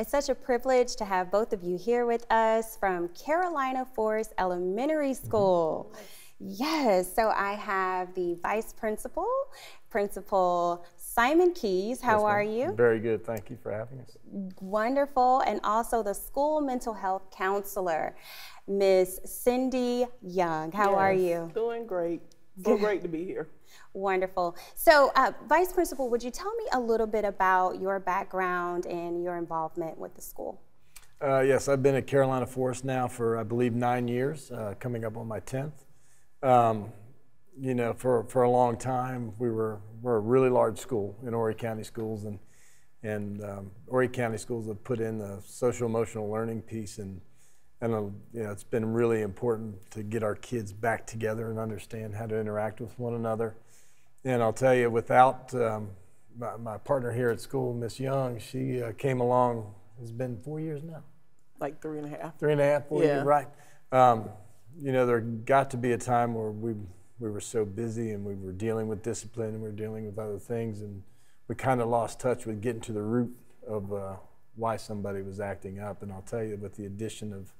It's such a privilege to have both of you here with us from Carolina Forest Elementary School. Yes, so I have the Vice Principal, Principal Simon Keays. How are you? Very good, thank you for having us. Wonderful, and also the School Mental Health Counselor, Miss Cindy Young. How are you? Doing great. So great to be here. Wonderful. So, Vice Principal, would you tell me a little bit about your background and your involvement with the school? Yes, I've been at Carolina Forest now for, I believe, 9 years, coming up on my 10th. You know, for a long time, we're a really large school in Horry County Schools, and Horry County Schools have put in the social emotional learning piece, and you know, it's been really important to get our kids back together and understand how to interact with one another. And I'll tell you, without my partner here at school, Miss Young, she came along, it's been 4 years now. Like 3.5. 3.5, 4 years, right. You know, there got to be a time where we were so busy and we were dealing with discipline and we were dealing with other things, and we kind of lost touch with getting to the root of why somebody was acting up. And I'll tell you, with the addition of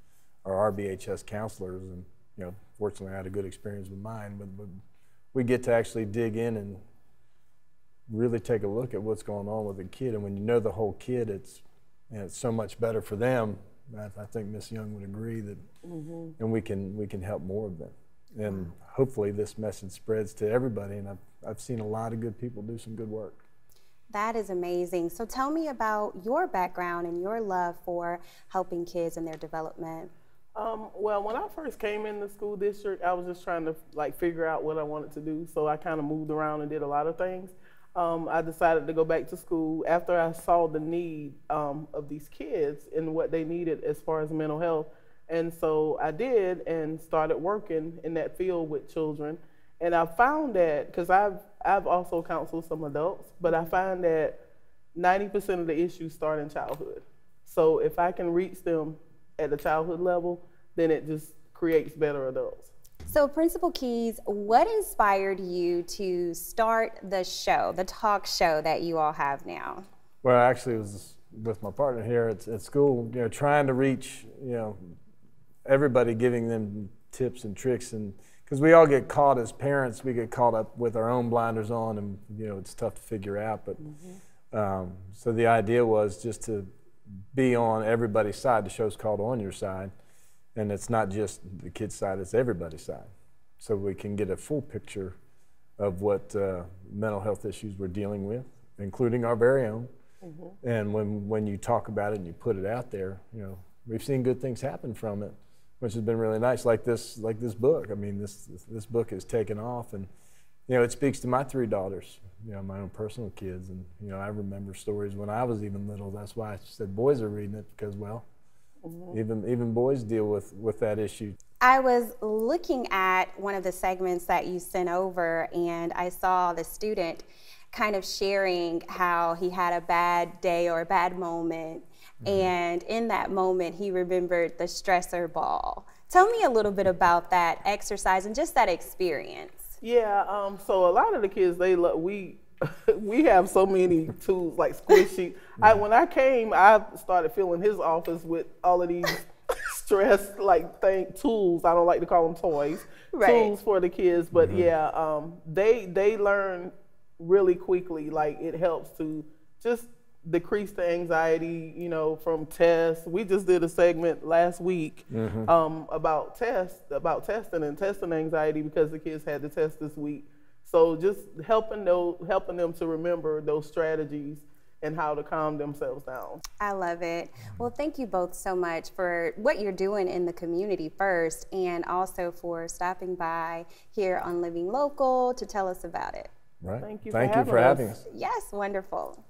our RBHS counselors, and you know, fortunately I had a good experience with mine, but we get to actually dig in and really take a look at what's going on with the kid. And when you know the whole kid, it's so much better for them. I think Miss Young would agree that, and we can help more of them. And hopefully this message spreads to everybody, and I've seen a lot of good people do some good work. That is amazing. So tell me about your background and your love for helping kids in their development. Well, when I first came in the school district, I was just trying to figure out what I wanted to do. So I kind of moved around and did a lot of things. I decided to go back to school after I saw the need of these kids and what they needed as far as mental health. And so I did and started working in that field with children. And I found that, because I've also counseled some adults, but I find that 90% of the issues start in childhood. So if I can reach them at the childhood level, then it just creates better adults. So Principal Keays, what inspired you to start the show, the talk show that you all have now? Well, actually it was with my partner here at school, you know, trying to reach, you know, everybody, giving them tips and tricks, and because we all get caught as parents, we get caught up with our own blinders on, and you know, it's tough to figure out. But so the idea was just to be on everybody's side. The show's called On Your Side, and it's not just the kids' side, it's everybody's side, so we can get a full picture of what mental health issues we're dealing with, including our very own. And when you talk about it and you put it out there, you know, we've seen good things happen from it, which has been really nice. Like this book. I mean, this book has taken off, and you know, it speaks to my 3 daughters, you know, my own personal kids. And you know, I remember stories when I was even little. That's why I said boys are reading it, because well, even boys deal with that issue. I was looking at one of the segments that you sent over, and I saw the student kind of sharing how he had a bad day or a bad moment, and in that moment he remembered the Stressor Ball. Tell me a little bit about that exercise and just that experience. Yeah, so a lot of the kids, we have so many tools like squishy. When I came, I started filling his office with all of these stress tools. I don't like to call them toys. Tools for the kids, but yeah, they learn really quickly. Like, it helps to just decrease the anxiety, you know, from tests. We just did a segment last week about testing and testing anxiety, because the kids had to test this week. So just helping them to remember those strategies and how to calm themselves down. I love it. Well, thank you both so much for what you're doing in the community first, and also for stopping by here on Living Local to tell us about it. Right. Thank you for having us. Yes, wonderful.